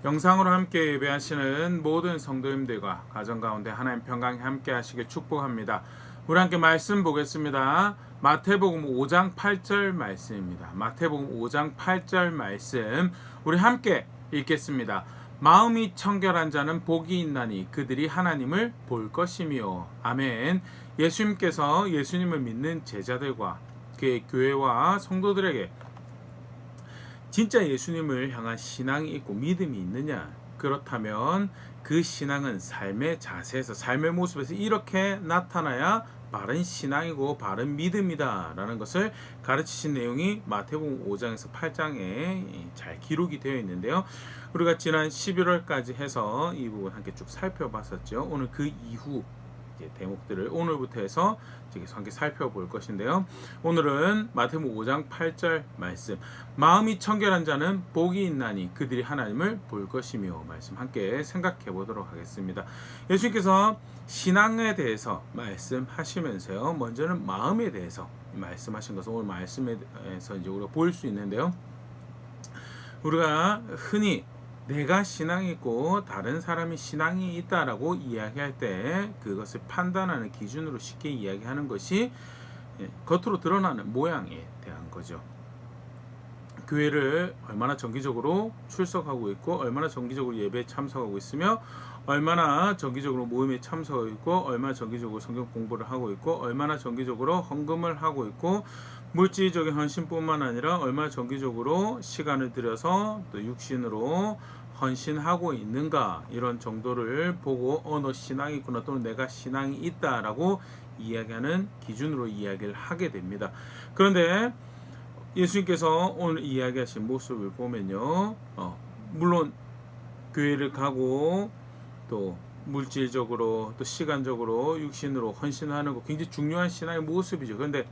영상으로 함께 예배하시는 모든 성도님들과 가정 가운데 하나님 평강이 함께 하시길 축복합니다. 우리 함께 말씀 보겠습니다. 마태복음 5장 8절 말씀입니다. 마태복음 5장 8절 말씀 우리 함께 읽겠습니다. 마음이 청결한 자는 복이 있나니 그들이 하나님을 볼 것이며. 아멘. 예수님께서 예수님을 믿는 제자들과 그의 교회와 성도들에게 진짜 예수님을 향한 신앙이 있고 믿음이 있느냐? 그렇다면 그 신앙은 삶의 자세에서, 삶의 모습에서 이렇게 나타나야 바른 신앙이고 바른 믿음이다 라는 것을 가르치신 내용이 마태복음 5장에서 8장에 잘 기록이 되어 있는데요. 우리가 지난 11월까지 해서 이 부분 함께 쭉 살펴봤었죠. 오늘 그 이후 대목들을 오늘부터 해서 함께 살펴볼 것인데요. 오늘은 마태복음 5장 8절 말씀, 마음이 청결한 자는 복이 있나니 그들이 하나님을 볼 것이며 말씀 함께 생각해 보도록 하겠습니다. 예수님께서 신앙에 대해서 말씀하시면서요, 먼저는 마음에 대해서 말씀하신 것을 오늘 말씀에서 이제 우리가 볼 수 있는데요. 우리가 흔히 내가 신앙이 있고 다른 사람이 신앙이 있다라고 이야기할 때 그것을 판단하는 기준으로 쉽게 이야기하는 것이 겉으로 드러나는 모양에 대한 거죠. 교회를 얼마나 정기적으로 출석하고 있고, 얼마나 정기적으로 예배에 참석하고 있으며, 얼마나 정기적으로 모임에 참석하고 있고, 얼마나 정기적으로 성경 공부를 하고 있고, 얼마나 정기적으로 헌금을 하고 있고, 물질적인 헌신뿐만 아니라 얼마나 정기적으로 시간을 들여서 또 육신으로 헌신하고 있는가, 이런 정도를 보고 너 신앙이 있구나, 또는 내가 신앙이 있다라고 이야기하는 기준으로 이야기를 하게 됩니다. 그런데 예수님께서 오늘 이야기하신 모습을 보면요, 물론 교회를 가고 또 물질적으로 또 시간적으로 육신으로 헌신하는 거 굉장히 중요한 신앙의 모습이죠. 그런데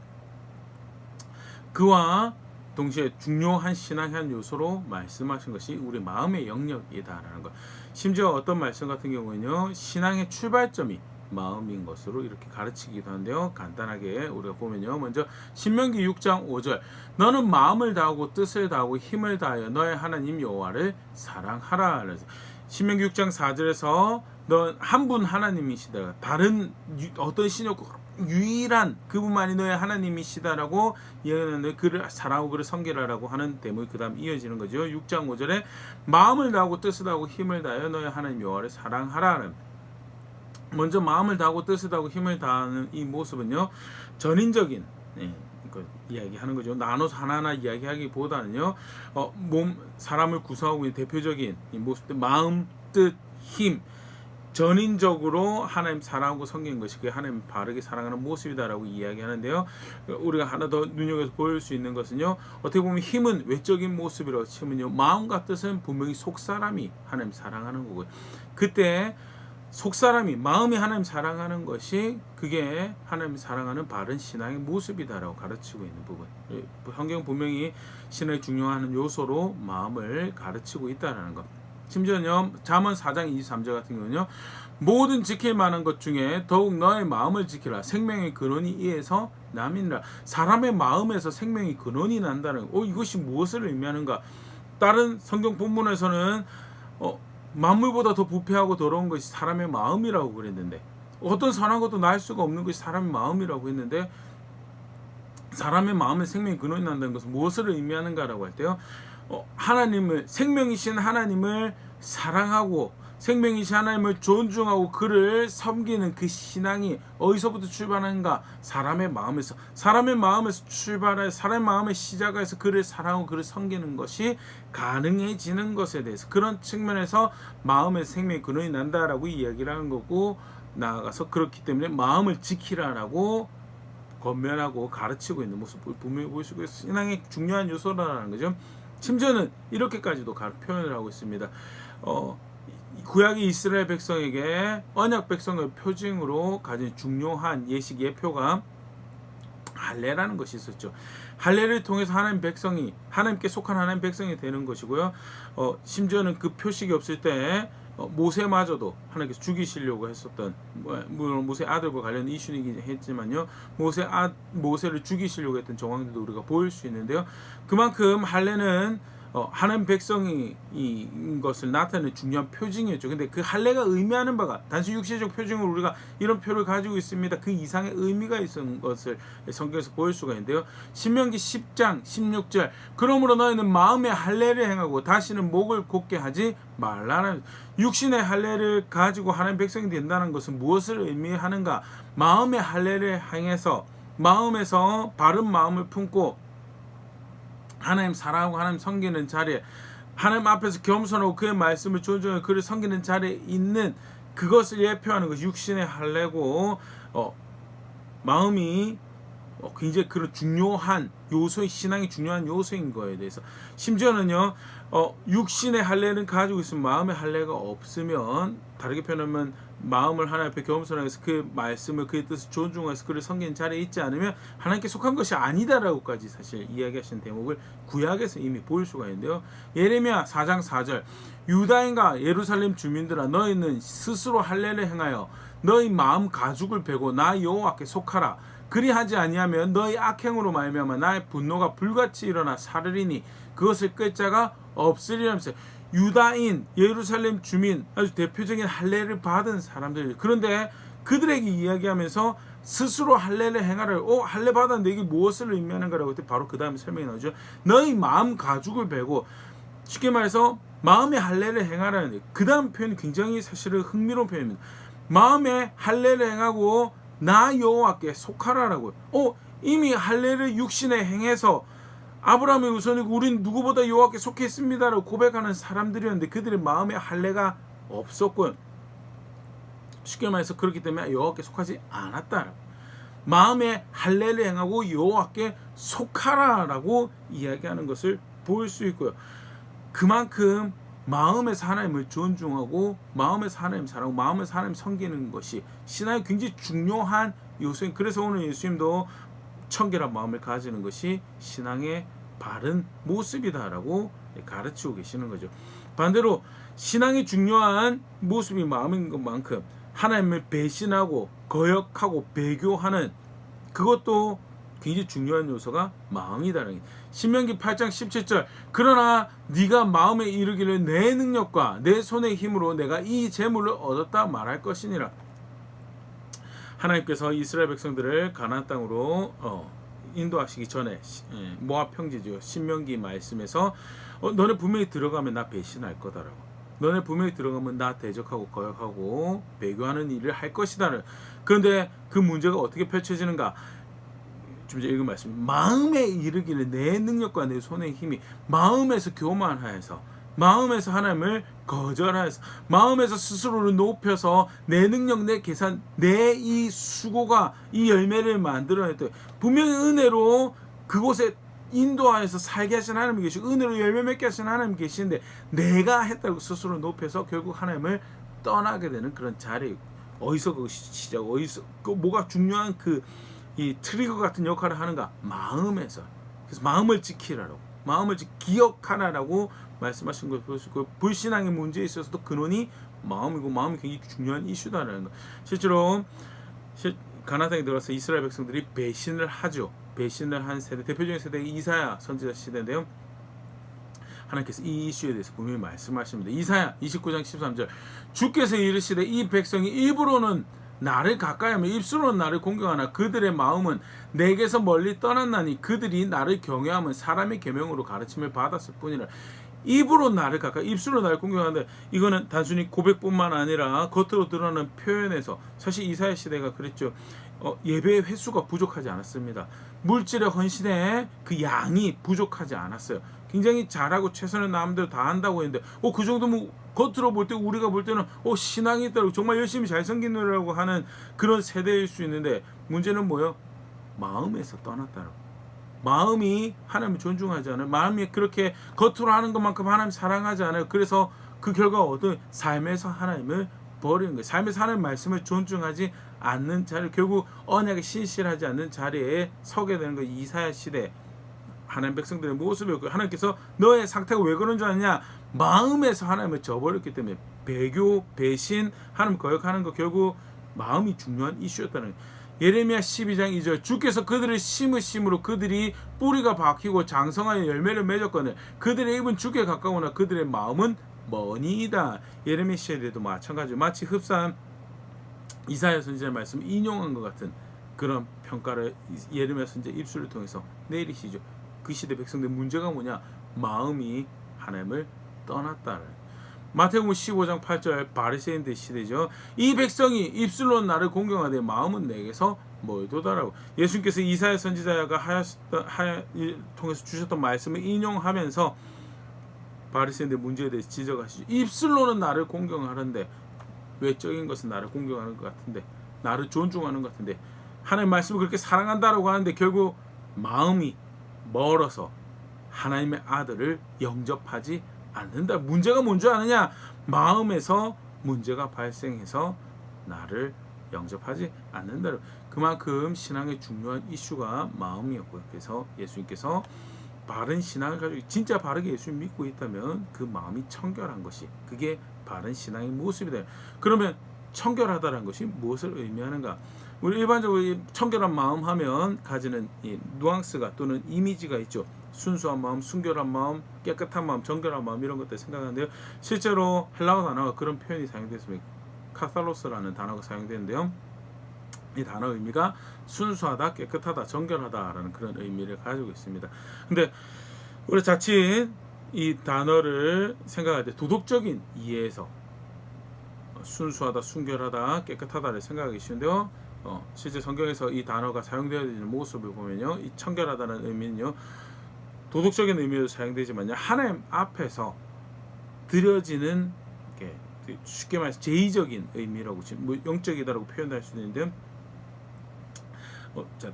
그와 동시에 중요한 신앙의 한 요소로 말씀하신 것이 우리 마음의 영역이다라는 것. 심지어 어떤 말씀 같은 경우는요, 신앙의 출발점이 마음인 것으로 이렇게 가르치기도 하는데요. 간단하게 우리가 보면요, 먼저 신명기 6장 5절, 너는 마음을 다하고 뜻을 다하고 힘을 다하여 너의 하나님 여호와를 사랑하라. 그래서 신명기 6장 4절에서 넌 한 분 하나님이시다, 다른 어떤 신이 없고 유일한 그분만이 너의 하나님이시다라고 이야기하는데, 그를 사랑하고 그를 섬기라라고 하는 대목이 그 다음 이어지는 거죠. 6장 5절에 마음을 다하고 뜻을 다하고 힘을 다하여 너의 하나님 여호와를 사랑하라는, 먼저 마음을 다하고 뜻을 다하고 힘을 다하는 이 모습은요, 전인적인 이야기하는 거죠. 나눠서 하나하나 이야기하기보다는요, 사람을 구성하고 있는 대표적인 이 모습들, 마음, 뜻, 힘, 전인적으로 하나님 사랑하고 섬기는 것이 그 하나님 바르게 사랑하는 모습이다라고 이야기하는데요. 우리가 하나 더 눈여겨서 보일 수 있는 것은요, 어떻게 보면 힘은 외적인 모습이라고 치면요, 마음과 뜻은 분명히 속사람이 하나님 사랑하는 거고요. 그때 속사람이, 마음이 하나님 사랑하는 것이 그게 하나님 사랑하는 바른 신앙의 모습이다라고 가르치고 있는 부분. 성경 분명히 신앙의 중요한 요소로 마음을 가르치고 있다라는 것. 심지어요, 잠언 4장 23절 같은 경우는요, 모든 지킬 만한 것 중에 더욱 너의 마음을 지키라, 생명의 근원이 이에서 남이니라. 사람의 마음에서 생명의 근원이 난다는 이것이 무엇을 의미하는가? 다른 성경 본문에서는 만물보다 더 부패하고 더러운 것이 사람의 마음이라고 그랬는데, 어떤 선한 것도 날 수가 없는 것이 사람의 마음이라고 했는데, 사람의 마음에 생명의 근원이 난다는 것은 무엇을 의미하는가라고 할 때요, 하나님을, 생명이신 하나님을 사랑하고 생명이신 하나님을 존중하고 그를 섬기는 그 신앙이 어디서부터 출발하는가? 사람의 마음에서 출발해 사람의 마음에 시작해서 그를 사랑하고 그를 섬기는 것이 가능해지는 것에 대해서, 그런 측면에서 마음의 생명의 근원이 난다라고 이야기를 하는 거고, 나아가서 그렇기 때문에 마음을 지키라라고 권면하고 가르치고 있는 모습을 분명히 보시고, 신앙의 중요한 요소라는 거죠. 심지어는 이렇게까지도 표현을 하고 있습니다. 구약의 이스라엘 백성에게 언약 백성의 표징으로 가진 중요한 예식 예표가 할례라는 것이 있었죠. 할례를 통해서 하나님께 속한 하나님 백성이 되는 것이고요. 심지어는 그 표식이 없을 때 모세마저도 하나님께서 죽이시려고 했었던, 물론 모세 아들과 관련 이슈이긴 했지만요, 모세를 죽이시려고 했던 정황들도 우리가 보일 수 있는데요. 그만큼 할례는 하나님 백성인 것을 나타내는 중요한 표징이었죠. 근데 그 할례가 의미하는 바가 단순 육체적 표징으로 우리가 이런 표를 가지고 있습니다. 그 이상의 의미가 있는 것을 성경에서 보일 수가 있는데요. 신명기 10장 16절 그러므로 너희는 마음의 할례를 행하고 다시는 목을 곧게 하지 말라는 육신의 할례를 가지고 하나님 백성이 된다는 것은 무엇을 의미하는가? 마음의 할례를 행해서 마음에서 바른 마음을 품고 하나님 사랑하고 하나님 섬기는 자리에 하나님 앞에서 겸손하고 그의 말씀을 존중하고 그를 섬기는 자리에 있는 그것을 예표하는 것이 육신의 할례고 마음이 굉장히 그런 중요한 요소의 신앙이 중요한 요소인 거에 대해서 심지어는요 육신의 할례는 가지고 있으면 마음의 할례가 없으면 다르게 표현하면 마음을 하나님 앞에 겸손하게 해서 그 말씀을 그의 뜻을 존중해서 그를 섬기는 자리에 있지 않으면 하나님께 속한 것이 아니다라고까지 사실 이야기하신 대목을 구약에서 이미 보일 수가 있는데요. 예레미야 4장 4절 유다인과 예루살렘 주민들아 너희는 스스로 할례를 행하여 너희 마음 가죽을 베고 나 여호와께 속하라. 그리하지 아니하면 너희 악행으로 말미암아 나의 분노가 불같이 일어나 사르리니 그것을 끌 자가 없으리라면서 유다인, 예루살렘 주민 아주 대표적인 할례를 받은 사람들 그런데 그들에게 이야기하면서 스스로 할례를 행하라. 할례 받았는데 이게 무엇을 의미하는가라고 그때 바로 그 다음에 설명이 나오죠. 너희 마음 가죽을 베고 쉽게 말해서 마음의 할례를 행하라는 그 다음 표현이 굉장히 사실은 흥미로운 표현입니다. 마음의 할례를 행하고 나 여호와께 속하라라고요. 이미 할례를 육신에 행해서 아브라함의 우선이고 우린 누구보다 여호와께 속해 있습니다라고 고백하는 사람들이었는데 그들의 마음에 할례가 없었고요. 쉽게 말해서 그렇기 때문에 여호와께 속하지 않았다. 마음에 할례를 행하고 여호와께 속하라라고 이야기하는 것을 볼 수 있고요. 그만큼 마음에서 하나님을 존중하고 마음에서 하나님 사랑하고 마음에서 하나님 섬기는 것이 신앙의 굉장히 중요한 요소인. 그래서 오늘 예수님도 청결한 마음을 가지는 것이 신앙의 바른 모습이다라고 가르치고 계시는 거죠. 반대로 신앙의 중요한 모습이 마음인 것만큼 하나님을 배신하고 거역하고 배교하는 그것도 굉장히 중요한 요소가 마음이다라는 게. 신명기 8장 17절 그러나 네가 마음에 이르기를 내 능력과 내 손의 힘으로 내가 이 재물을 얻었다 말할 것이니라. 하나님께서 이스라엘 백성들을 가나안 땅으로 인도하시기 전에 모압 평지죠. 신명기 말씀에서 너네 분명히 들어가면 나 배신할 거다라고. 너네 분명히 들어가면 나 대적하고 거역하고 배교하는 일을 할 것이다. 그런데 그 문제가 어떻게 펼쳐지는가? 좀 전에 읽은 말씀. 마음에 이르기를 내 능력과 내 손의 힘이 마음에서 교만하여서 마음에서 하나님을 거절하여서 마음에서 스스로를 높여서 내 능력, 내 계산, 내 이 수고가 이 열매를 만들어냈대. 분명히 은혜로 그곳에 인도하여서 살게 하신 하나님이 계시고 은혜로 열매 맺게 하신 하나님이 계시는데 내가 했다고 스스로 높여서 결국 하나님을 떠나게 되는 그런 자리. 어디서 그것이 시작? 어디서 뭐가 중요한 이 트리거 같은 역할을 하는가? 마음에서. 그래서 마음을 지키라고. 마음을 기억하라라고 말씀하신 것을 볼 수 있고 불신앙의 문제에 있어서도 근원이 마음이고 마음이 굉장히 중요한 이슈다라는 거. 실제로 가나안 땅에 들어가서 이스라엘 백성들이 배신을 하죠. 배신을 한 세대 대표적인 세대가 이사야 선지자 시대인데요. 하나님께서 이 이슈에 대해서 분명히 말씀하십니다. 이사야 29장 13절 주께서 이르시되 이 백성이 입으로는 나를 가까이하며 입술로는 나를 공경하나 그들의 마음은 내게서 멀리 떠났나니 그들이 나를 경외하면 사람의 계명으로 가르침을 받았을 뿐이라. 입으로 나를 가까이 입술로 나를 공경하는데 이거는 단순히 고백뿐만 아니라 겉으로 드러나는 표현에서 사실 이사야 시대가 그랬죠. 예배의 횟수가 부족하지 않았습니다. 물질의 헌신에 그 양이 부족하지 않았어요. 굉장히 잘하고 최선을 남대로 다 한다고 했는데 그 정도면 겉으로 볼 때 우리가 볼 때는 신앙이 있다고 정말 열심히 잘 섬기느라고 하는 그런 세대일 수 있는데 문제는 뭐예요? 마음에서 떠났다고. 마음이 하나님을 존중하지 않아요. 마음이 그렇게 겉으로 하는 것만큼 하나님 사랑하지 않아요. 그래서 그 결과가 어떤 삶에서 하나님을 버리는 거예요. 삶에서 하나님 말씀을 존중하지 않는 자리, 결국 언약에 신실하지 않는 자리에 서게 되는 거예요. 이사야 시대 하나님 백성들의 모습이었고 하나님께서 너의 상태가 왜 그런 줄 아냐? 마음에서 하나님을 저버렸기 때문에 배교, 배신, 하나님 거역하는 거 결국 마음이 중요한 이슈였다는 거예요. 예레미야 12장 2절 주께서 그들을 심으심으로 그들이 뿌리가 박히고 장성하여 열매를 맺었거늘 그들의 입은 주께 가까우나 그들의 마음은 머니이다. 예레미야 시대에도 마찬가지 마치 흡사한 이사야 선지자의 말씀을 인용한 것 같은 그런 평가를 예레미야 선지자 입술을 통해서 내리시죠. 그 시대 백성들의 문제가 뭐냐? 마음이 하나님을 떠났다. 마태복음 15장 8절 바리새인들 시대죠. 이 백성이 입술로 나를 공경하되 마음은 내게서 멀도다라고 예수님께서 이사야 선지자가 통해서 주셨던 말씀을 인용하면서 바리새인들 문제에 대해서 지적하시죠. 입술로는 나를 공경하는데 외적인 것은 나를 공경하는 것 같은데 나를 존중하는 것 같은데 하나님 말씀을 그렇게 사랑한다라고 하는데 결국 마음이 멀어서 하나님의 아들을 영접하지 않는다. 문제가 뭔지 아느냐? 마음에서 문제가 발생해서 나를 영접하지 않는다. 그만큼 신앙의 중요한 이슈가 마음이었고요. 그래서 예수님께서 바른 신앙을 가지고 진짜 바르게 예수님 믿고 있다면 그 마음이 청결한 것이 그게 바른 신앙의 모습이다. 그러면 청결하다는 것이 무엇을 의미하는가? 우리 일반적으로 청결한 마음 하면 가지는 이 뉘앙스가 또는 이미지가 있죠. 순수한 마음, 순결한 마음, 깨끗한 마음, 정결한 마음 이런 것들 생각하는데요. 실제로 헬라어 단어가 그런 표현이 사용됐습니다. 카탈로스라는 단어가 사용되는데요. 이 단어 의미가 순수하다, 깨끗하다, 정결하다라는 그런 의미를 가지고 있습니다. 근데 우리 자칫 이 단어를 생각할 때 도덕적인 이해에서 순수하다, 순결하다, 깨끗하다를 생각하기 쉬운데요. 실제 성경에서 이 단어가 사용되어 있는 모습을 보면요, 이 청결하다는 의미는요, 도덕적인 의미로 사용되지만요, 하나님 앞에서 드려지는 쉽게 말해서 제의적인 의미라고 뭐 영적이다라고 표현할 수 있는데,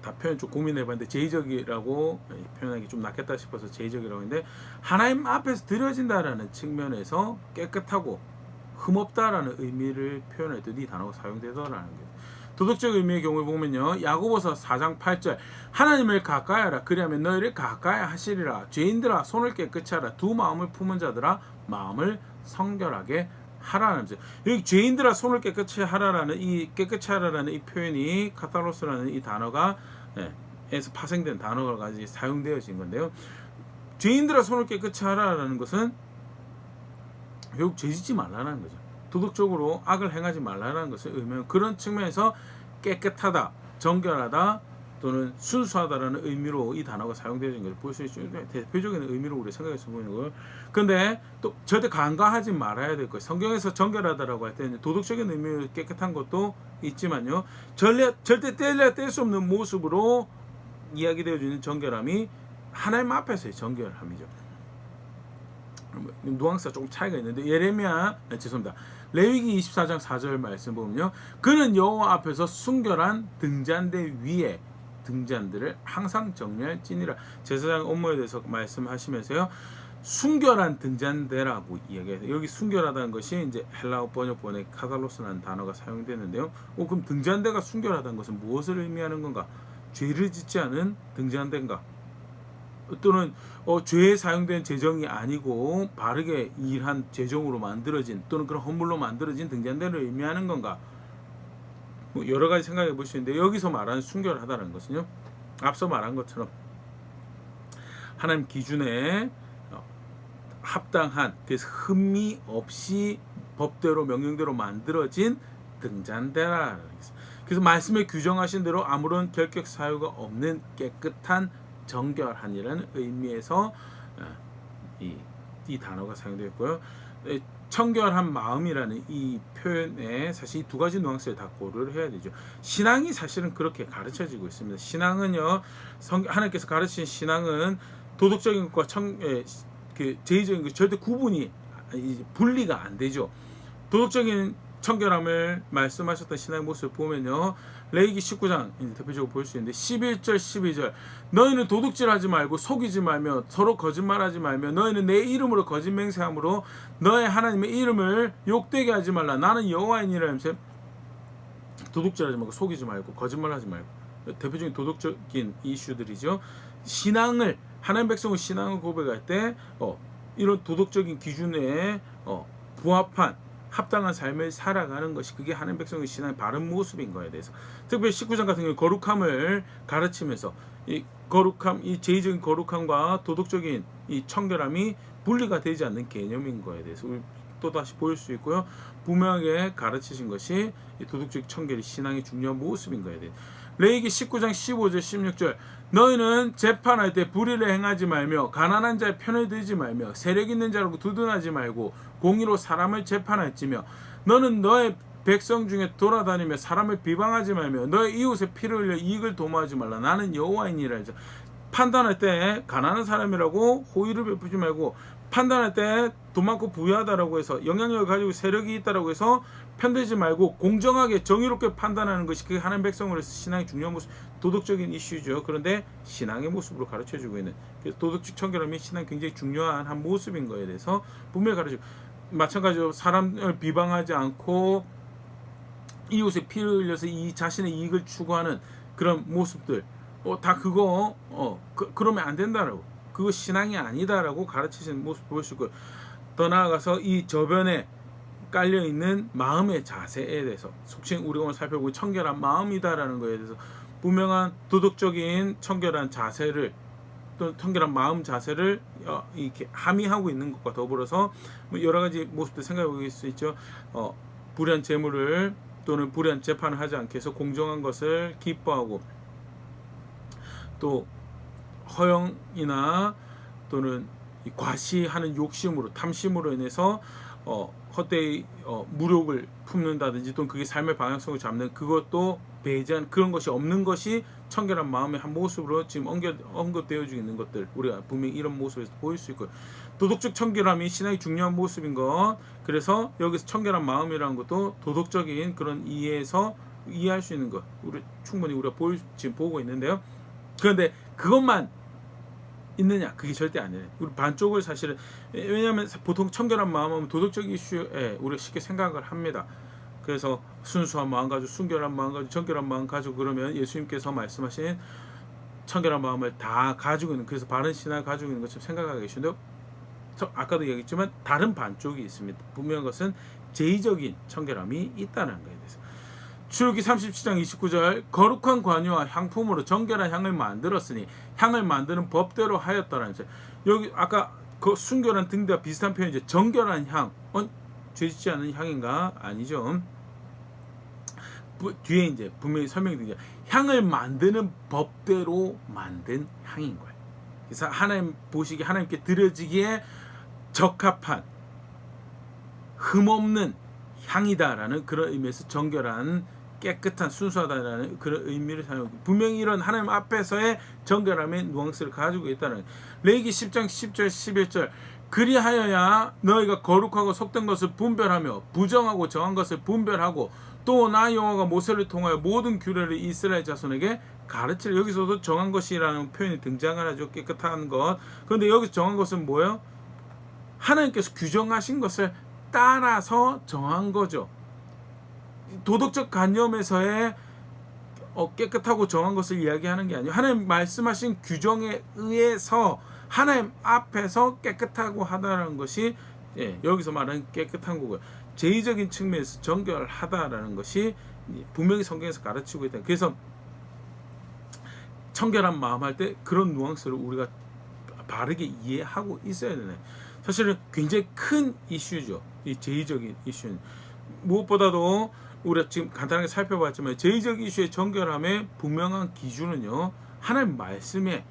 다 표현 좀 고민해봤는데 제의적이라고 표현하기 좀 낫겠다 싶어서 제의적이라고 했는데 하나님 앞에서 드려진다라는 측면에서 깨끗하고 흠없다라는 의미를 표현할 때 이 단어가 사용되더라는 거예요. 도덕적 의미의 경우를 보면요, 야고보서 4장 8절 하나님을 가까이하라 그리하면 너희를 가까이 하시리라. 죄인들아 손을 깨끗이 하라. 두 마음을 품은 자들아 마음을 성결하게 하라는 거죠. 여기 죄인들아 손을 깨끗이 하라라는 이 깨끗이 하라라는 이 표현이 카타로스라는 이 단어가 에서 파생된 단어가 가지고 사용되어진 건데요. 죄인들아 손을 깨끗이 하라라는 것은 결국 죄짓지 말라는 거죠. 도덕적으로 악을 행하지 말라는 것을 의미하는 그런 측면에서 깨끗하다, 정결하다 또는 순수하다라는 의미로 이 단어가 사용되어진 것을 볼 수 있죠. 대표적인 의미로 우리 생각해서 보는 거예요. 그런데 또 절대 간과하지 말아야 될 것. 성경에서 정결하다라고 할 때는 도덕적인 의미로 깨끗한 것도 있지만요, 절대 뗄 수 없는 모습으로 이야기되어지는 정결함이 하나님 앞에서의 정결함이죠. 뉘앙스가 조금 차이가 있는데 레위기 24장 4절 말씀 보면요, 그는 여호와 앞에서 순결한 등잔대 위에 등잔들을 항상 정리할지니라. 제사장 업무에 대해서 말씀하시면서요, 순결한 등잔대라고 이야기해요. 여기 순결하다는 것이 이제 헬라어 번역본에 카탈로스라는 단어가 사용되는데요. 그럼 등잔대가 순결하다는 것은 무엇을 의미하는 건가? 죄를 짓지 않은 등잔대인가? 또는 죄에 사용된 재정이 아니고 바르게 일한 재정으로 만들어진 또는 그런 헌물로 만들어진 등잔대를 의미하는 건가? 여러 가지 생각해 볼 수 있는데 여기서 말하는 순결하다는 것은요, 앞서 말한 것처럼 하나님 기준에 합당한, 그래서 흠이 없이 법대로 명령대로 만들어진 등잔대라는 것입니다. 그래서 말씀에 규정하신 대로 아무런 결격 사유가 없는 깨끗한 정결한이라는 의미에서 이 단어가 사용되었고요. 청결한 마음이라는 이 표현에 사실 이 두 가지 뉘앙스를 다 고려를 해야 되죠. 신앙이 사실은 그렇게 가르쳐지고 있습니다. 신앙은요, 하나님께서 가르치신 신앙은 도덕적인 것과 제의적인 것 절대 분리가 안 되죠. 도덕적인 청결함을 말씀하셨던 신앙의 모습을 보면요, 레위기 19장 대표적으로 볼 수 있는데 11절 12절 너희는 도둑질하지 말고 속이지 말며 서로 거짓말하지 말며 너희는 내 이름으로 거짓 맹세함으로 너의 하나님의 이름을 욕되게 하지 말라. 나는 여호와이니라 하면서 도둑질하지 말고 속이지 말고 거짓말하지 말고, 대표적인 도덕적인 이슈들이죠. 신앙을 하나님 백성의 신앙을 고백할 때 이런 도덕적인 기준에 부합한 합당한 삶을 살아가는 것이 그게 하나님 백성의 신앙의 바른 모습인 거에 대해서 특별히 19장 같은 경우 거룩함을 가르치면서 이 거룩함, 이 제의적인 거룩함과 도덕적인 이 청결함이 분리가 되지 않는 개념인 거에 대해서 우리 또 다시 보일 수 있고요. 분명하게 가르치신 것이 이 도덕적 청결이 신앙의 중요한 모습인 거에 대해서 레위기 19장 15절 16절 너희는 재판할 때 불의를 행하지 말며 가난한 자의 편을 들지 말며 세력 있는 자라고 두둔하지 말고 공의로 사람을 재판할지며 너는 너의 백성 중에 돌아다니며 사람을 비방하지 말며 너의 이웃의 피를 흘려 이익을 도모하지 말라 나는 여호와이니라. 판단할 때 가난한 사람이라고 호의를 베푸지 말고 판단할 때 돈 많고 부유하다라고 해서 영향력을 가지고 세력이 있다라고 해서 편들지 말고 공정하게 정의롭게 판단하는 것이 그게 하나님 백성으로서 신앙의 중요한 모습, 도덕적인 이슈죠. 그런데 신앙의 모습으로 가르쳐주고 있는 도덕적 청결함이 신앙 굉장히 중요한 한 모습인 거에 대해서 분명히 가르치고 마찬가지로 사람을 비방하지 않고 이웃의 피를 흘려서 이 자신의 이익을 추구하는 그런 모습들 다 그거 그러면 안 된다라고 그거 신앙이 아니다라고 가르치시는 모습 보일 수 있고요. 더 나아가서 이 저변에 깔려있는 마음의 자세에 대해서 속칭 우리가 오늘 살펴보고 청결한 마음이다라는 거에 대해서 분명한 도덕적인 청결한 자세를 또 청결한 마음 자세를 이렇게 함의하고 있는 것과 더불어서 여러 가지 모습들 생각해 볼 수 있죠. 불의한 재물을 또는 불의한 재판을 하지 않게 해서 공정한 것을 기뻐하고 또 허영이나 또는 과시하는 욕심으로 탐심으로 인해서 헛되이 무력을 품는다든지 또는 그게 삶의 방향성을 잡는 그것도 배제한 그런 것이 없는 것이 청결한 마음의 한 모습으로 지금 언급되어지고 있는 것들 우리가 분명히 이런 모습에서 보일 수 있고요. 도덕적 청결함이 신앙의 중요한 모습인 것 그래서 여기서 청결한 마음이라는 것도 도덕적인 그런 이해에서 이해할 수 있는 것 우리 충분히 우리가 지금 보고 있는데요. 그런데 그것만 있느냐 그게 절대 아니에요. 우리 반쪽을 사실은 왜냐하면 보통 청결한 마음은 도덕적 이슈에 우리가 쉽게 생각을 합니다. 그래서 순수한 마음 가지고 순결한 마음 가지고 정결한 마음 가지고 그러면 예수님께서 말씀하신 청결한 마음을 다 가지고 있는 그래서 바른 신앙을 가지고 있는 것처럼 생각하고 계신데요. 아까도 얘기했지만 다른 반쪽이 있습니다. 분명한 것은 제의적인 청결함이 있다는 거에 대해서 출애굽기 37장 29절 거룩한 관유와 향품으로 정결한 향을 만들었으니 향을 만드는 법대로 하였더라는 거죠. 여기 아까 그 순결한 등대와 비슷한 표현이죠. 정결한 향, 죄짓지 않은 향인가? 아니죠. 뒤에 이제 분명히 설명이 되죠. 향을 만드는 법대로 만든 향인 거예요. 그래서 하나님 보시기에 하나님께 드려지기에 적합한 흠없는 향이다라는 그런 의미에서 정결한 깨끗한 순수하다라는 그런 의미를 사용하고 분명히 이런 하나님 앞에서의 정결함의 뉘앙스를 가지고 있다는 레위기 10장 10절 11절 그리하여야 너희가 거룩하고 속된 것을 분별하며 부정하고 정한 것을 분별하고 또 나 여호와가 모세를 통하여 모든 규례를 이스라엘 자손에게 가르치라. 여기서도 정한 것이라는 표현이 등장을 하죠. 깨끗한 것. 그런데 여기서 정한 것은 뭐예요? 하나님께서 규정하신 것을 따라서 정한 거죠. 도덕적 관념에서의 깨끗하고 정한 것을 이야기하는 게 아니에요. 하나님 말씀하신 규정에 의해서 하나님 앞에서 깨끗하고 하다라는 것이 여기서 말하는 깨끗한 거고요. 제의적인 측면에서 정결하다라는 것이 분명히 성경에서 가르치고 있다. 그래서 청결한 마음 할 때 그런 뉘앙스를 우리가 바르게 이해하고 있어야 되네. 사실은 굉장히 큰 이슈죠. 이 제의적인 이슈는 무엇보다도 우리가 지금 간단하게 살펴봤지만 제의적 이슈의 정결함의 분명한 기준은요. 하나님 말씀에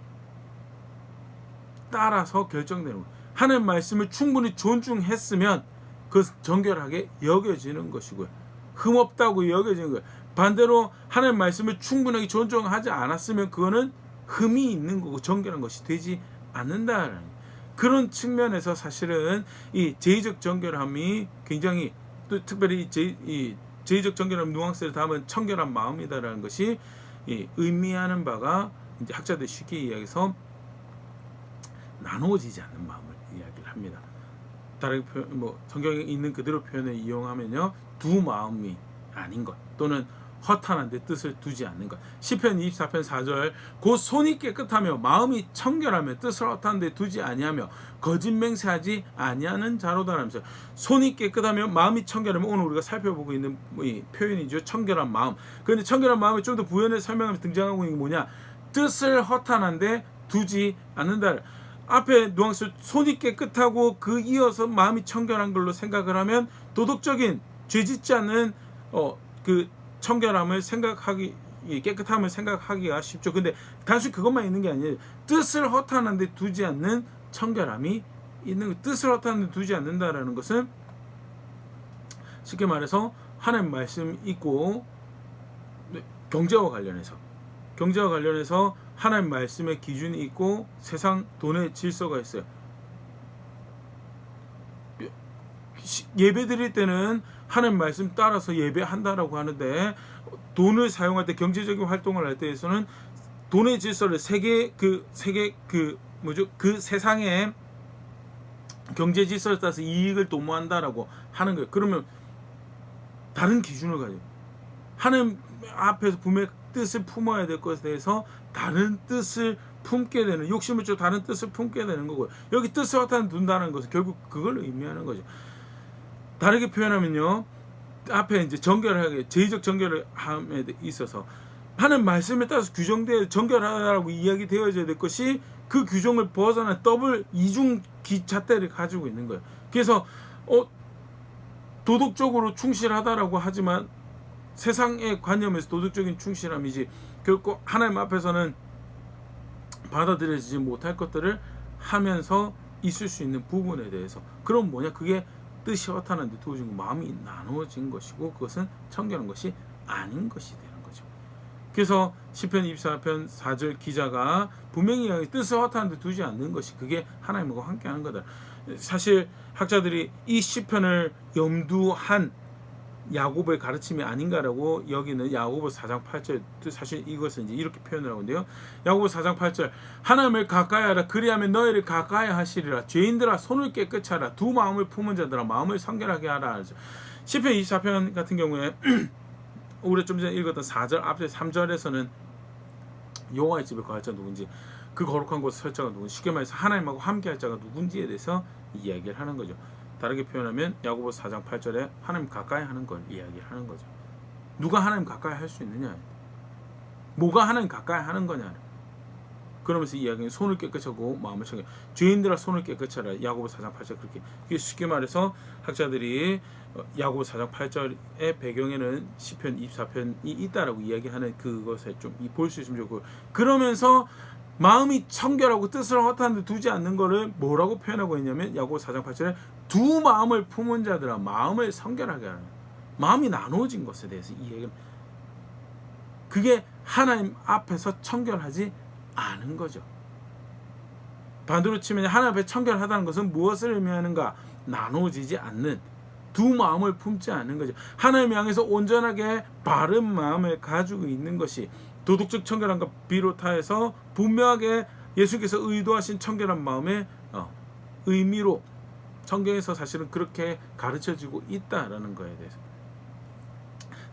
따라서 결정되는 거예요. 하나님 말씀을 충분히 존중했으면 그 정결하게 여겨지는 것이고요. 흠없다고 여겨지는 거예요. 반대로 하나님 말씀을 충분하게 존중하지 않았으면 그거는 흠이 있는 거고 정결한 것이 되지 않는다라는 그런 측면에서 사실은 이 제의적 정결함이 굉장히 또 특별히 이 제의적 정결함 뉘앙스를 담은 청결한 마음이다라는 것이 의미하는 바가 이제 학자들 쉽게 이야기해서 나누어지지 않는 마음을 이야기를 합니다. 다른 성경에 있는 그대로 표현을 이용하면요 두 마음이 아닌 것 또는 허탄한 데 뜻을 두지 않는 것. 시편 24편 4절 곧 손이 깨끗하며 마음이 청결하며 뜻을 허탄한 데 두지 아니하며 거짓 맹세하지 아니하는 자로다라면서 손이 깨끗하며 마음이 청결하면 오늘 우리가 살펴보고 있는 이 표현이죠. 청결한 마음. 그런데 청결한 마음이 좀 더 부연해 설명하면서 등장하고 있는 게 뭐냐? 뜻을 허탄한 데 두지 않는다. 앞에 뉘앙스 손이 깨끗하고 그 이어서 마음이 청결한 걸로 생각을 하면 도덕적인 죄짓지 않는 그 청결함을 생각하기 깨끗함을 생각하기가 쉽죠. 근데 단순히 그것만 있는 게 아니에요. 뜻을 허탄한 데 두지 않는 청결함이 있는 뜻을 허탄한 데 두지 않는다라는 것은 쉽게 말해서 하나님 말씀 있고 경제와 관련해서 하나님 말씀의 기준이 있고 세상 돈의 질서가 있어요. 예배 드릴 때는 하나님 말씀 따라서 예배한다라고 하는데 돈을 사용할 때 경제적인 활동을 할 때에서는 돈의 질서를 그 세상의 경제 질서에 따라서 이익을 도모한다라고 하는 거예요. 그러면 다른 기준을 가져요. 하나님 앞에서 분명히 뜻을 품어야 될 것에 대해서 다른 뜻을 품게 되는 욕심을 좀 다른 뜻을 품게 되는 거고요. 여기 뜻을 허탄 둔다는 것은 결국 그걸 의미하는 거죠. 다르게 표현하면요, 앞에 이제 정결하게 제의적 정결을 함에 있어서 하는 말씀에 따라서 규정되어 정결하다라고 이야기 되어져야 될 것이 그 규정을 벗어난 더블 이중 잣대를 가지고 있는 거예요. 그래서 도덕적으로 충실하다라고 하지만 세상의 관념에서 도덕적인 충실함이지 결국 하나님 앞에서는 받아들여지지 못할 것들을 하면서 있을 수 있는 부분에 대해서 그럼 뭐냐? 그게 뜻이 허탄한 데 두어진 거 마음이 나누어진 것이고 그것은 청결한 것이 아닌 것이 되는 거죠. 그래서 시편 24편 4절 기자가 분명히 뜻을 허탄한 데 두지 않는 것이 그게 하나님과 함께하는 거다. 사실 학자들이 이 시편을 염두한 야고보의 가르침이 아닌가라고 여기는 야고보 4장 8절 사실 이것은 이제 이렇게 표현을 하는데요. 야고보 4장 8절 하나님을 가까이 하라 그리하면 너희를 가까이 하시리라 죄인들아 손을 깨끗이 하라 두 마음을 품은 자들아 마음을 성결하게 하라. 시편 24편 같은 경우에 우리 좀 전에 읽었던 4절 앞에 3절에서는 여호와의 집에 거할 자 누군지 그 거룩한 곳에 설 자가 누군지 쉽게 말해서 하나님하고 함께 할 자가 누군지에 대해서 이야기를 하는 거죠. 다르게 표현하면 야고보 4장 8절에 하나님 가까이 하는 걸 이야기를 하는 거죠. 누가 하나님 가까이 할 수 있느냐? 뭐가 하나님 가까이 하는 거냐? 그러면서 이야기는 손을 깨끗이 하고 마음을 청결. 죄인들아 손을 깨끗이 하라. 야고보 4장 8절 그렇게. 쉽게 말해서 학자들이 야고보 4장 8절의 배경에는 시편 24편이 있다라고 이야기하는 그것에 좀 볼 수 있으면 좋고 그러면서 마음이 청결하고 뜻을 허탄한 데 두지 않는 거를 뭐라고 표현하고 있냐면 야고보 4장 8절에 두 마음을 품은 자들아 마음을 성결하게 하는 마음이 나누어진 것에 대해서 이 얘기는 그게 하나님 앞에서 청결하지 않은 거죠. 반대로 치면 하나님 앞에 청결하다는 것은 무엇을 의미하는가? 나누어지지 않는 두 마음을 품지 않는 거죠. 하나님 향해서 온전하게 바른 마음을 가지고 있는 것이 도덕적 청결함과 비롯하여서 분명하게 예수께서 의도하신 청결한 마음의 의미로 성경에서 사실은 그렇게 가르쳐지고 있다라는 거에 대해서.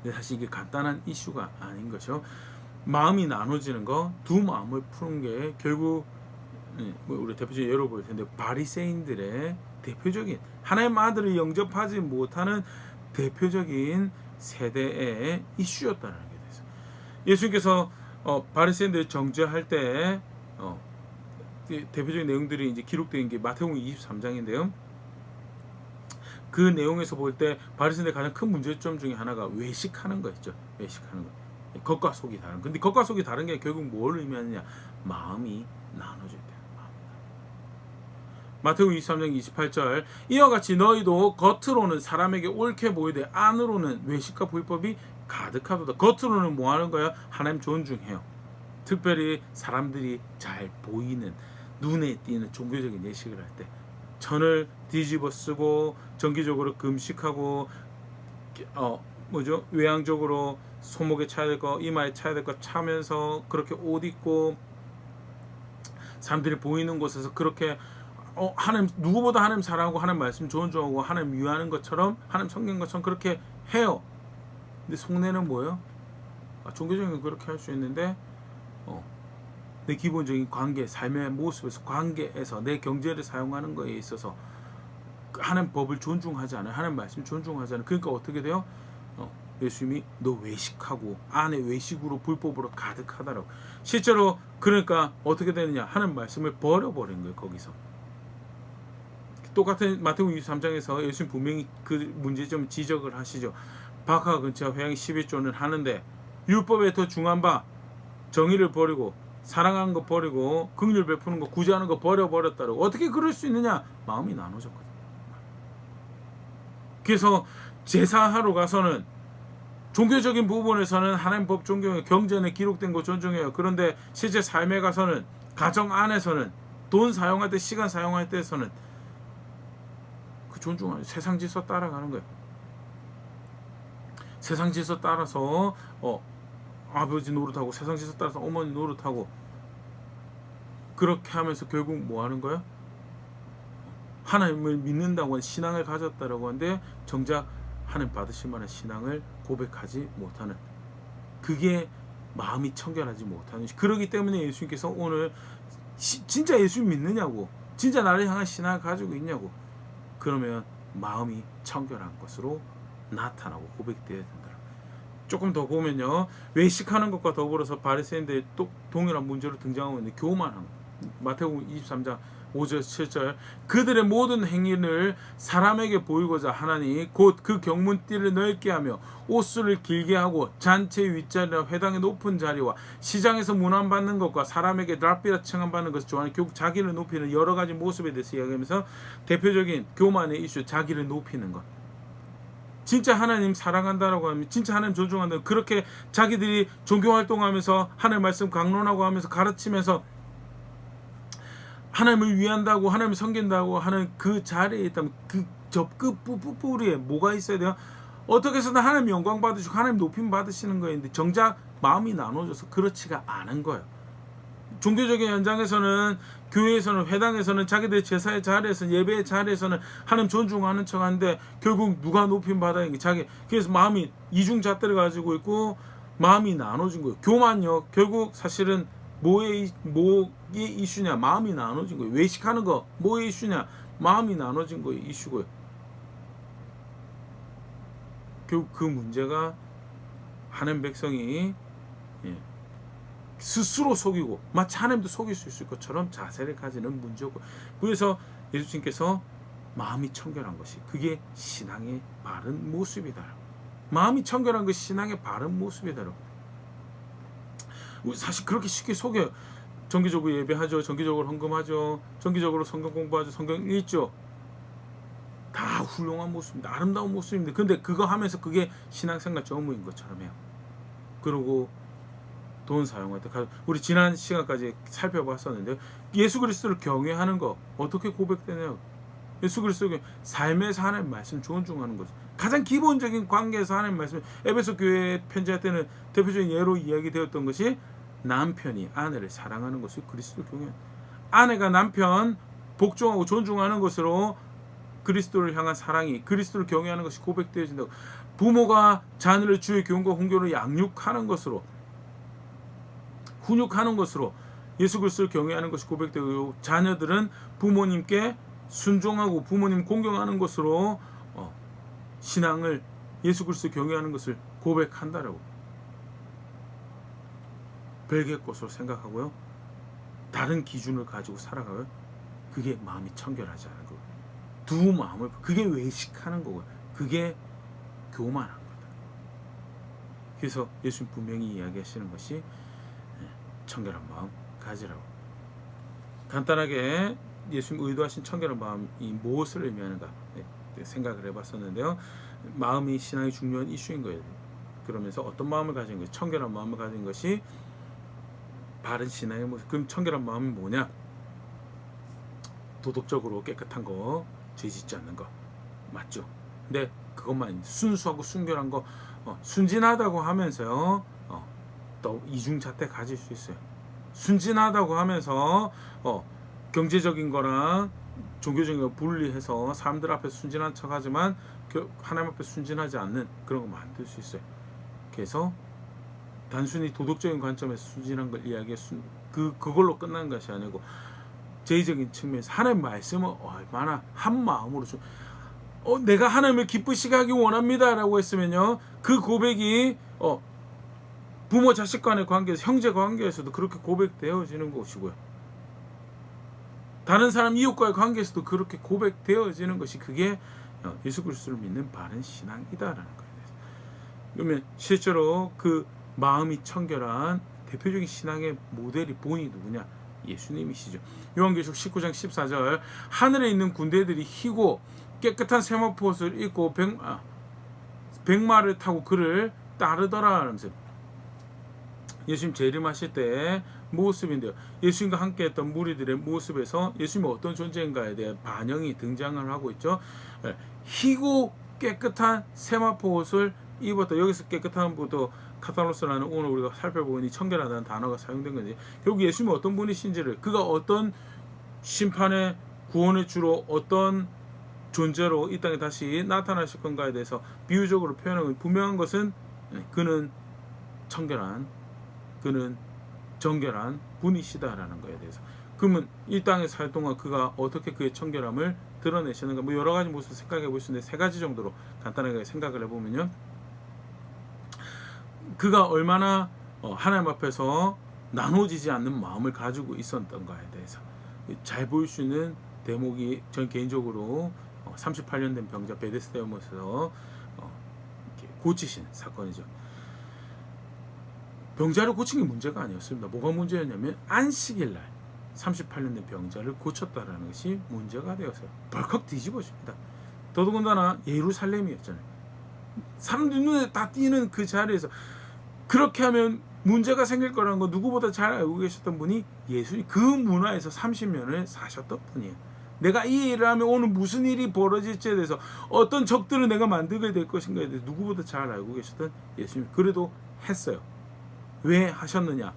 근데 사실 이게 간단한 이슈가 아닌 것이요. 마음이 나눠지는 거, 두 마음을 푸는 게 결국 우리 대표적으로 열어볼 텐데 바리새인들의 대표적인 하나님 아들을 영접하지 못하는 대표적인 세대의 이슈였다는 게 돼서 예수님께서 바리새인들을 정죄할 때 대표적인 내용들이 이제 기록된 게 마태복음 23장인데요. 그 내용에서 볼 때 바리새인들의 가장 큰 문제점 중에 하나가 외식하는 거였죠. 외식하는 거. 겉과 속이 다른. 근데 겉과 속이 다른 게 결국 뭘 의미하느냐? 마음이 나눠질 때. 마태복음 23장 28절 이와 같이 너희도 겉으로는 사람에게 옳게 보이되 안으로는 외식과 불법이 가득하도다. 겉으로는 뭐 하는 거야? 하나님 존중해요. 특별히 사람들이 잘 보이는 눈에 띄는 종교적인 예식을 할 때 전을 뒤집어 쓰고 정기적으로 금식하고 외향적으로 손목에 차야 될 거 이마에 차야 될 거 차면서 그렇게 옷 입고 사람들이 보이는 곳에서 그렇게 하나님 누구보다 하나님 사랑하고 하나님 말씀 존중하고 하나님 위하는 것처럼 하나님 섬기는 것처럼 그렇게 해요. 근데 속내는 뭐예요? 종교적인 건 그렇게 할 수 있는데 내 기본적인 관계, 삶의 모습에서, 관계에서 내 경제를 사용하는 거에 있어서 하나님 법을 존중하지 않아요. 하나님 말씀 존중하지 않아요. 그러니까 어떻게 돼요? 예수님이 너 외식하고 안에 외식으로 불법으로 가득하다라고. 실제로 그러니까 어떻게 되느냐? 하나님 말씀을 버려버린 거예요. 거기서. 똑같은 마태복음 23장에서 예수님 분명히 그 문제점 지적을 하시죠. 박하 근처 회당이 11조는 하는데 율법에 더 중한 바 정의를 버리고 사랑하는 거 버리고 긍휼 베푸는 거 구제하는 거 버려버렸다라고. 어떻게 그럴 수 있느냐? 마음이 나눠졌거든. 그래서 제사하러 가서는 종교적인 부분에서는 하나님 법 존경해요. 경전에 기록된 거 존중해요. 그런데 실제 삶에 가서는, 가정 안에서는, 돈 사용할 때, 시간 사용할 때에서는 그 존중하는 세상 질서 따라가는 거예요. 세상 질서 따라서 아버지 노릇하고, 세상 질서 따라서 어머니 노릇하고, 그렇게 하면서 결국 뭐 하는 거야? 하나님을 믿는다고 하는 신앙을 가졌다라고 하는데 정작 하나님 받으실 만한 신앙을 고백하지 못하는, 그게 마음이 청결하지 못하는. 그러기 때문에 예수님께서 오늘 진짜 예수 믿느냐고, 진짜 나를 향한 신앙을 가지고 있냐고, 그러면 마음이 청결한 것으로 나타나고 고백되어야 된다. 조금 더 보면요, 외식하는 것과 더불어서 바리새인들의 또 동일한 문제로 등장하고 있는 교만함. 마태복음 23장 5절 7절 그들의 모든 행위를 사람에게 보이고자 하나니 곧 그 경문띠를 넓게 하며 옷수를 길게 하고 잔치 윗자리나 회당의 높은 자리와 시장에서 문안받는 것과 사람에게 랍비라 칭함받는 것을 좋아하는, 결국 자기를 높이는 여러 가지 모습에 대해서 이야기하면서 대표적인 교만의 이슈, 자기를 높이는 것. 진짜 하나님 사랑한다라고 하면, 진짜 하나님 존중한다, 그렇게 자기들이 종교활동하면서 하나님 말씀 강론하고 하면서 가르치면서 하나님을 위한다고, 하나님을 섬긴다고 하는 그 자리에 있다면 저 끝뿌리에 뭐가 있어야 돼요? 어떻게 해서든 하나님 영광 받으시고 하나님 높임 받으시는 거였는데 정작 마음이 나눠져서 그렇지가 않은 거예요. 종교적인 현장에서는, 교회에서는, 회당에서는, 자기들 제사의 자리에서는, 예배의 자리에서는 하나님 존중하는 척 하는데 결국 누가 높임 받아야 게 자기. 그래서 마음이 이중잣대를 가지고 있고 마음이 나눠진 거예요. 교만요, 결국 사실은 뭐의 이슈냐? 마음이 나눠진 거예요. 외식하는 거 뭐의 이슈냐? 마음이 나눠진 거예요. 이슈고요. 결국 그 문제가 하나님 백성이 스스로 속이고 마치 하나님도 속일 수 있을 것처럼 자세를 가지는 문제고, 그래서 예수님께서 마음이 청결한 것이 그게 신앙의 바른 모습이다. 마음이 청결한 것이 신앙의 바른 모습이다. 사실 그렇게 쉽게 속여요. 정기적으로 예배하죠, 정기적으로 헌금하죠, 정기적으로 성경 공부하죠, 성경 읽죠. 다 훌륭한 모습입니다. 아름다운 모습입니다. 근데 그거 하면서 그게 신앙생활 전무인 것처럼 해요. 그리고 돈 사용할 때, 우리 지난 시간까지 살펴봤었는데 예수 그리스도를 경외하는 거 어떻게 고백되냐요? 예수 그리스도의 삶에서 하나님 말씀 존중하는 거죠. 가장 기본적인 관계에서 하나님 말씀. 에베소 교회 편지할 때는 대표적인 예로 이야기되었던 것이 남편이 아내를 사랑하는 것을 그리스도를 경외하는, 아내가 남편 복종하고 존중하는 것으로 그리스도를 향한 사랑이, 그리스도를 경외하는 것이 고백되어진다고. 부모가 자녀를 주의 교훈과 훈교로 양육하는 것으로, 훈육하는 것으로 예수 그리스도를 경외하는 것이 고백되고, 자녀들은 부모님께 순종하고 부모님 공경하는 것으로 신앙을, 예수 그리스도 경외하는 것을 고백한다라고. 별개의 것으로 생각하고요, 다른 기준을 가지고 살아가요. 그게 마음이 청결하지 않은 거예요. 두 마음을, 그게 외식하는 거고요. 그게 교만한 거다. 그래서 예수님 분명히 이야기하시는 것이 청결한 마음 가지라고. 간단하게 예수님 의도하신 청결한 마음이 무엇을 의미하는가 생각을 해봤었는데요. 마음이 신앙의 중요한 이슈인 거예요. 그러면서 어떤 마음을 가진 것이, 청결한 마음을 가진 것이 바른 신앙의 모습. 그럼 청결한 마음이 뭐냐? 도덕적으로 깨끗한 거, 죄짓지 않는 거 맞죠? 근데 그것만 순수하고 순결한 거, 순진하다고 하면서요, 또 이중잣대 가질 수 있어요. 순진하다고 하면서 경제적인 거랑 종교적인 거 분리해서 사람들 앞에 순진한 척하지만 하나님 앞에 순진하지 않는 그런 거 만들 수 있어요. 그래서 단순히 도덕적인 관점에서 순진한 걸 이야기해 그걸로 끝난 것이 아니고 제의적인 측면에서 하나님의 말씀을 얼마나 한 마음으로 내가 하나님을 기쁘시게 하기 원합니다라고 했으면요, 그 고백이 부모 자식 간의 관계에서, 형제 관계에서도 그렇게 고백되어지는 것이고요, 다른 사람 이웃과의 관계에서도 그렇게 고백되어지는 것이, 그게 예수 그리스도를 믿는 바른 신앙이다라는 거예요. 그러면 실제로 그 마음이 청결한 대표적인 신앙의 모델이 본이 누구냐? 예수님이시죠. 요한계시록 19장 14절, 하늘에 있는 군대들이 희고 깨끗한 세마포옷을 입고 백마를 타고 그를 따르더라 하면서 예수님 재림하실 때 모습인데요, 예수님과 함께 했던 무리들의 모습에서 예수님이 어떤 존재인가에 대한 반영이 등장을 하고 있죠. 희고 깨끗한 세마포옷을 입었다. 여기서 깨끗한 부도 카탈로스라는 오늘 우리가 살펴보니 청결하다는 단어가 사용된 건지, 결국 예수님이 어떤 분이신지를, 그가 어떤 심판의 구원의 주로 어떤 존재로 이 땅에 다시 나타나실 건가에 대해서 비유적으로 표현하고, 분명한 것은 그는 청결한, 그는 정결한 분이시다라는 것에 대해서. 그러면 이 땅에 살 동안 그가 어떻게 그의 청결함을 드러내시는가, 뭐 여러 가지 모습 생각해 볼 수 있는데 세 가지 정도로 간단하게 생각을 해보면요, 그가 얼마나 하나님 앞에서 나눠지지 않는 마음을 가지고 있었던가에 대해서 잘 보일 수 있는 대목이, 전 개인적으로 38년 된 병자 베데스다 연못에서 고치신 사건이죠. 병자를 고친 게 문제가 아니었습니다. 뭐가 문제였냐면 안식일날 38년 된 병자를 고쳤다라는 것이 문제가 되어서요, 벌컥 뒤집어집니다. 더더군다나 예루살렘이었잖아요. 사람들 눈에 다 띄는 그 자리에서 그렇게 하면 문제가 생길 거라는 거 누구보다 잘 알고 계셨던 분이 예수님, 그 문화에서 30년을 사셨던 분이에요. 내가 이 일을 하면 오늘 무슨 일이 벌어질지에 대해서, 어떤 적들을 내가 만들게 될 것인가에 대해서 누구보다 잘 알고 계셨던 예수님, 그래도 했어요. 왜 하셨느냐?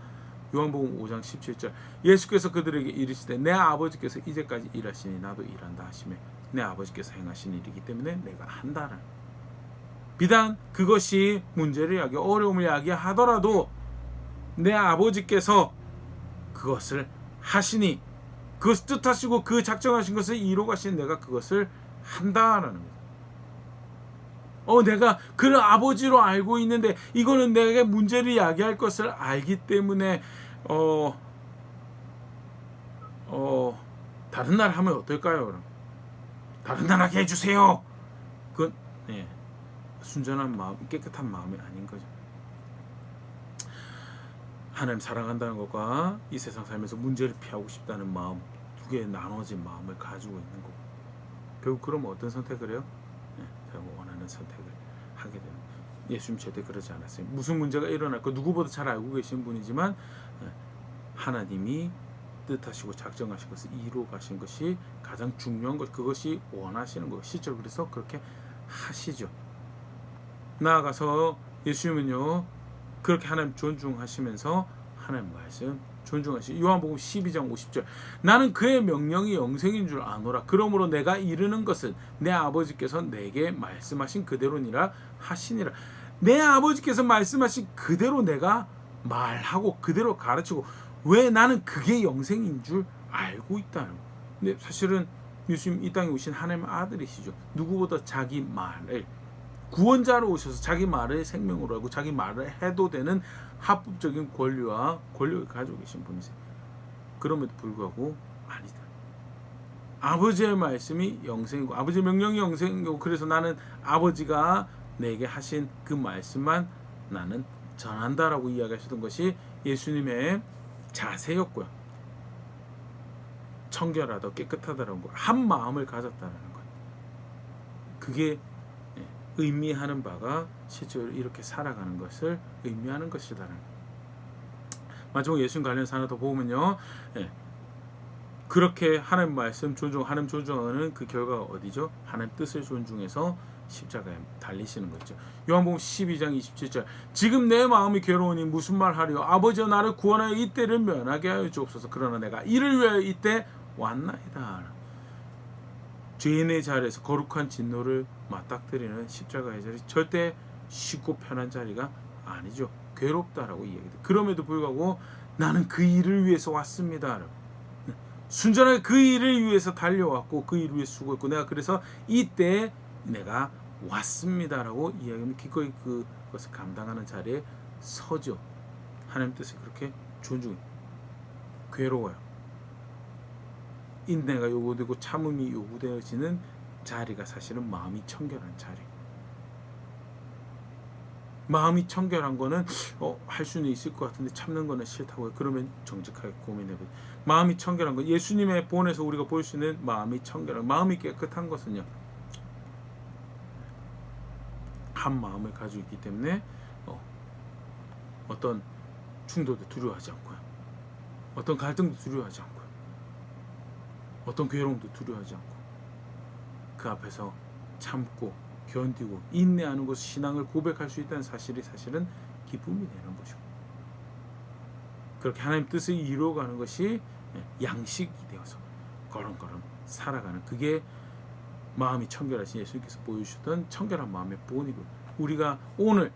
요한복음 5장 17절, 예수께서 그들에게 이르시되 내 아버지께서 이제까지 일하시니 나도 일한다 하시며 내 아버지께서 행하신 일이기 때문에 내가 한다라. 비단 그것이 문제를 야기, 어려움을 야기하더라도 내 아버지께서 그것을 하시니, 그것을 뜻하시고 그 작정하신 것을 이루어 가신 내가 그것을 한다라는 거예요. 내가 그를 아버지로 알고 있는데 이거는 내게 문제를 야기할 것을 알기 때문에 다른 날 하면 어떨까요? 그럼 다른 날 하게 해주세요. 그건 순전한 마음, 깨끗한 마음이 아닌 거죠. 하나님 사랑한다는 것과 이 세상 살면서 문제를 피하고 싶다는 마음, 두 개의 나눠진 마음을 가지고 있는 거고, 결국 그러면 어떤 선택을 해요? 제가 원하는 선택을 하게 됩니다. 예수님 절대 그러지 않았어요. 무슨 문제가 일어날 거 누구보다 잘 알고 계신 분이지만 하나님이 뜻하시고 작정하신 것을 이루어 가신 것이 가장 중요한 것, 그것이 원하시는 것, 실제로 그래서 그렇게 하시죠. 나아가서 예수님은요, 그렇게 하나님 존중하시면서 하나님 말씀 존중하시. 요한복음 12장 50절, 나는 그의 명령이 영생인 줄 아노라. 그러므로 내가 이르는 것은 내 아버지께서 내게 말씀하신 그대로니라 하시니라. 내 아버지께서 말씀하신 그대로 내가 말하고 그대로 가르치고, 왜? 나는 그게 영생인 줄 알고 있다는 거예요. 근데 사실은 예수님 이 땅에 오신 하나님의 아들이시죠. 누구보다 자기 말을, 구원자로 오셔서 자기 말을 생명으로 하고 자기 말을 해도 되는 합법적인 권리와 권력을 가지고 계신 분이세요. 그럼에도 불구하고 아니다. 아버지의 말씀이 영생이고 아버지의 명령이 영생이고, 그래서 나는 아버지가 내게 하신 그 말씀만 나는 전한다라고 이야기하셨던 것이 예수님의 자세였고요. 청결하다, 깨끗하다라는 거, 한 마음을 가졌다는 것. 그게 의미하는 바가 실제로 이렇게 살아가는 것을 의미하는 것이다라는 것. 마지막으로 예수님 관련해서 하나 더 보면요, 그렇게 하나님 말씀 존중, 하나님 존중하는 그 결과가 어디죠? 하나님 뜻을 존중해서 십자가에 달리시는 거죠. 요한복음 12장 27절, 지금 내 마음이 괴로우니 무슨 말 하리요? 아버지여 나를 구원하여 이때를 면하게 하여 주옵소서. 그러나 내가 이를 위하여 이때 왔나이다. 죄인의 자리에서 거룩한 진노를 맞닥뜨리는 십자가의 자리, 절대 쉽고 편한 자리가 아니죠. 괴롭다라고 이야기해요. 그럼에도 불구하고 나는 그 일을 위해서 왔습니다. 순전하게 그 일을 위해서 달려왔고 그 일을 위해 수고했고 내가 그래서 이때 내가 왔습니다라고 이야기하면 기꺼이 그것을 감당하는 자리에 서죠. 하나님 뜻을 그렇게 존중해요. 괴로워요. 인내가 요구되고 참음이 요구되어지는 자리가 사실은 마음이 청결한 자리. 마음이 청결한 거는 할 수는 있을 것 같은데 참는 거는 싫다고요. 그러면 정직하게 고민해보세요. 마음이 청결한 거, 예수님의 본에서 우리가 볼 수 있는 마음이 청결한, 마음이 깨끗한 것은요, 한 마음을 가지고 있기 때문에 어떤 충돌도 두려워하지 않고요, 어떤 갈등도 두려워하지 않고요, 어떤 괴로움도 두려워하지 않고 그 앞에서 참고 견디고 인내하는 것을 신앙을 고백할 수 있다는 사실이 사실은 기쁨이 되는 거죠. 그렇게 하나님 뜻을 이루어가는 것이 양식이 되어서 걸음걸음 살아가는, 그게 마음이 청결하신 예수님께서 보여주셨던 청결한 마음의 본이고, 우리가 오늘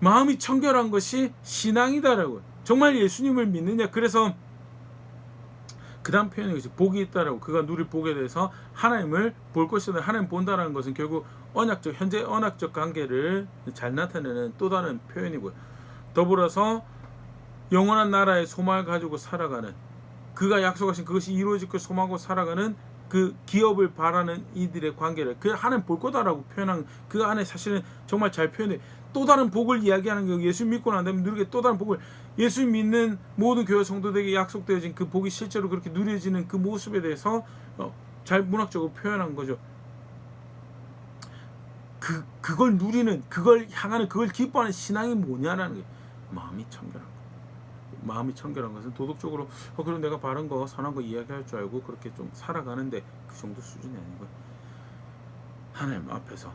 마음이 청결한 것이 신앙이다라고, 정말 예수님을 믿느냐, 그래서 그 다음 표현이 복이 있다라고, 그가 누릴 복에 대해서 하나님을 볼 것이다. 하나님 본다라는 것은 결국 언약적, 현재 언약적 관계를 잘 나타내는 또 다른 표현이고요. 더불어서 영원한 나라의 소망을 가지고 살아가는, 그가 약속하신 그것이 이루어질 걸 소망하고 살아가는 그 기업을 바라는 이들의 관계를 그 하나님 볼 거다라고 표현한 그 안에 사실은 정말 잘 표현해. 또 다른 복을 이야기하는 게, 예수 믿고 난 다음에 누리게 또 다른 복을, 예수 믿는 모든 교회 성도들에게 약속되어진 그 복이 실제로 그렇게 누려지는 그 모습에 대해서 잘 문학적으로 표현한 거죠. 그걸 누리는, 그걸 향하는, 그걸 기뻐하는 신앙이 뭐냐라는 게 마음이 청결한 거. 마음이 청결한 것은 도덕적으로 그럼 내가 바른 거 선한 거 이야기할 줄 알고 그렇게 좀 살아가는데 그 정도 수준이 아니고, 하나님 앞에서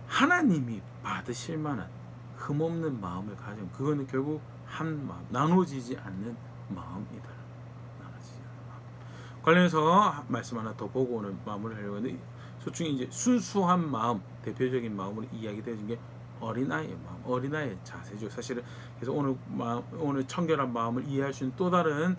하나님이 받으실 만한 흠없는 마음을 가지고, 그거는 결국 한 마음, 나눠지지 않는 마음이다. 나눠지지 않는 마음. 관련해서 말씀 하나 더 보고 오늘 마무리하려고 하는데, 소중히 이제 순수한 마음, 대표적인 마음으로 이야기되어진 게 어린아이의 마음, 어린아이의 자세죠. 사실은 그래서 오늘 청결한 마음을 이해할 수 있는 또 다른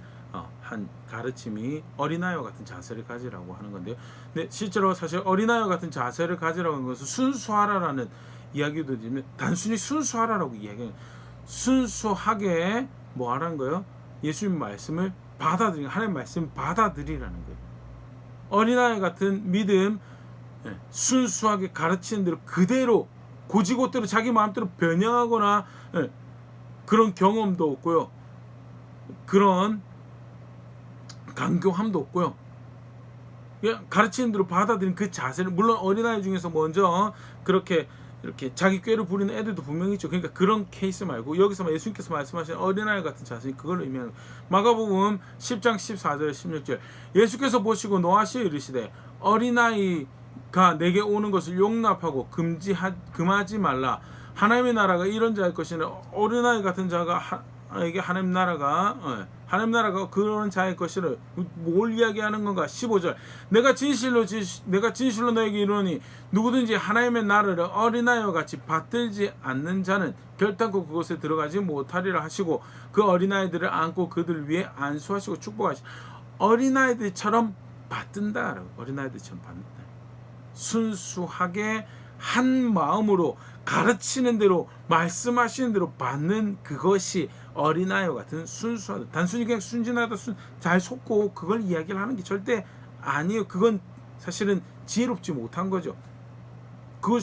한 가르침이 어린아이와 같은 자세를 가지라고 하는 건데요. 근데 실제로 사실 어린아이와 같은 자세를 가지라고 하는 것은 순수하라라는 이야기도 들으면 단순히 순수하라라고 이야기해요. 순수하게 뭐 하라는 거예요? 예수님 말씀을 받아들이는, 하나님 말씀을 받아들이라는 거예요. 어린아이 같은 믿음, 순수하게 가르치는 대로 그대로 고지고대로 자기 마음대로 변형하거나 그런 경험도 없고요, 그런 강교함도 없고요, 그냥 가르치는 대로 받아들이는 그 자세를, 물론 어린아이 중에서 먼저 그렇게 이렇게 자기 꾀를 부리는 애들도 분명히 있죠. 그러니까 그런 케이스 말고 여기서 예수님께서 말씀하신 어린아이 같은 자세는 그걸 의미하는, 마가복음 10장 14절 16절 예수께서 보시고 노하시어 이르시되 어린아이가 내게 오는 것을 용납하고 금하지 말라. 하나님의 나라가 이런 자일 것이니, 어린아이 같은 자가 에게 하나님 나라가 그런 자의 것이라. 뭘 이야기하는 건가? 15절 내가 진실로 너에게 이르노니 누구든지 하나님의 나라를 어린아이와 같이 받들지 않는 자는 결단코 그곳에 들어가지 못하리라 하시고, 그 어린아이들을 안고 그들 위에 안수하시고 축복하시고, 어린아이들처럼 받든다. 어린아이들처럼 받는다. 순수하게 한 마음으로 가르치는 대로 말씀하시는 대로 받는 그것이 어린아이와 같은 순수하다. 단순히 그냥 순진하다, 잘 속고 그걸 이야기를 하는 게 절대 아니에요. 그건 사실은 지혜롭지 못한 거죠. 그걸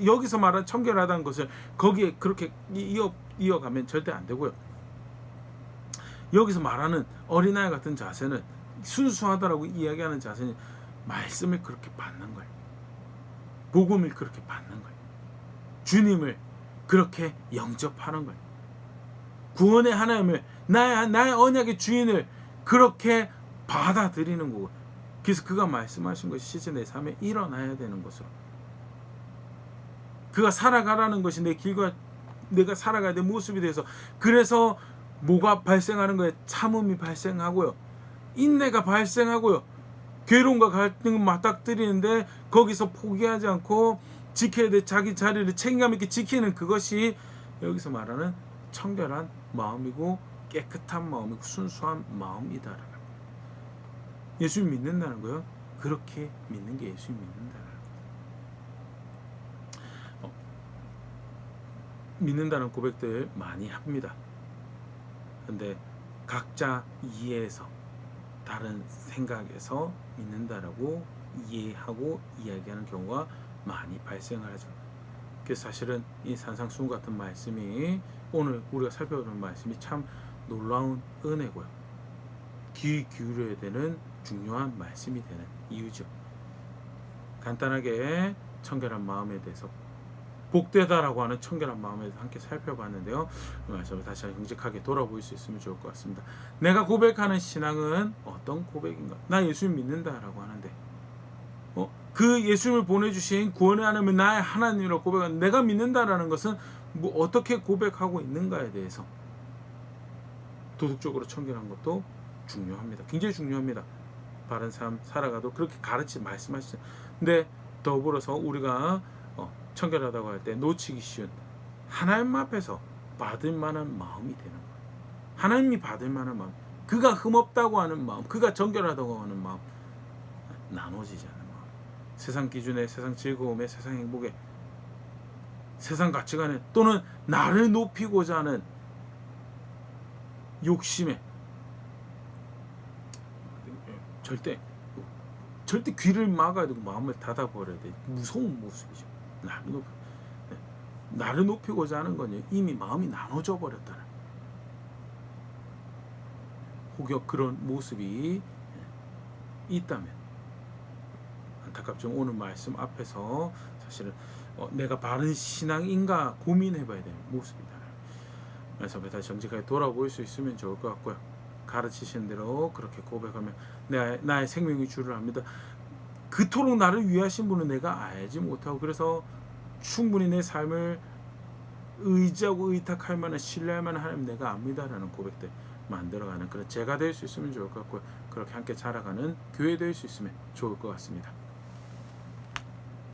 여기서 말한 청결하다는 것을 거기에 그렇게 이어가면 절대 안 되고요. 여기서 말하는 어린아이 같은 자세는, 순수하다라고 이야기하는 자세는 말씀을 그렇게 받는 거예요. 복음을 그렇게 받는 거예요. 주님을 그렇게 영접하는 거예요. 구원의 하나님을, 나의 언약의 주인을 그렇게 받아들이는 거고, 그래서 그가 말씀하신 것이 실제 내 삶에 일어나야 되는 것으로, 그가 살아가라는 것이 내 길과 내가 살아가야 될 모습이 돼서, 그래서 뭐가 발생하는 거예요? 참음이 발생하고요, 인내가 발생하고요, 괴로움과 갈등을 맞닥뜨리는데 거기서 포기하지 않고 지켜야 될 자기 자리를 책임감 있게 지키는, 그것이 여기서 말하는 청결한 마음이고 깨끗한 마음이고 순수한 마음이다라는 거예요. 예수 믿는다는 거요. 그렇게 믿는 게 예수 믿는다라는 거예요. 믿는다는 고백들 많이 합니다. 근데 각자 이해해서 다른 생각에서 믿는다라고 이해하고 이야기하는 경우가 많이 발생을 하죠. 그래서 사실은 이 산상수훈 같은 말씀이 오늘 우리가 살펴보는 말씀이 참 놀라운 은혜고요. 귀 기울여야 되는 중요한 말씀이 되는 이유죠. 간단하게 청결한 마음에 대해서 복되다라고 하는 청결한 마음에 대해서 함께 살펴봤는데요. 그 말씀을 다시 정직하게 돌아볼 수 있으면 좋을 것 같습니다. 내가 고백하는 신앙은 어떤 고백인가? 나 예수님 믿는다라고 하는데 그 예수님을 보내주신 구원의 하나님은 나의 하나님이라고 고백하는 내가 믿는다라는 것은 뭐 어떻게 고백하고 있는가에 대해서 도덕적으로 청결한 것도 중요합니다. 굉장히 중요합니다. 바른 삶 살아가도 그렇게 말씀하시죠. 근데 더불어서 우리가 청결하다고 할 때 놓치기 쉬운 하나님 앞에서 받을 만한 마음이 되는 거예요. 하나님이 받을 만한 마음, 그가 흠없다고 하는 마음, 그가 정결하다고 하는 마음, 나눠지지 않는 마음. 세상 기준에, 세상 즐거움에, 세상 행복에, 세상 가치관에, 또는 나를 높이고자 하는 욕심에 절대 귀를 막아야 되고 마음을 닫아버려야 돼. 무서운 모습이죠. 나를 높이고자 하는 건 이미 마음이 나눠져 버렸다는 혹여 그런 모습이 있다면 안타깝지만 오늘 말씀 앞에서 사실은 내가 바른 신앙인가 고민해봐야 되는 모습이다. 그래서 다시 정직하게 돌아볼 수 있으면 좋을 것 같고요. 가르치신 대로 그렇게 고백하면 나의 생명이 주를 압니다. 그토록 나를 위하신 분은 내가 알지 못하고, 그래서 충분히 내 삶을 의지하고 의탁할 만한, 신뢰할 만한 하나님 내가 압니다라는 고백들 만들어가는 그런 제가 될 수 있으면 좋을 것 같고요. 그렇게 함께 자라가는 교회 될 수 있으면 좋을 것 같습니다.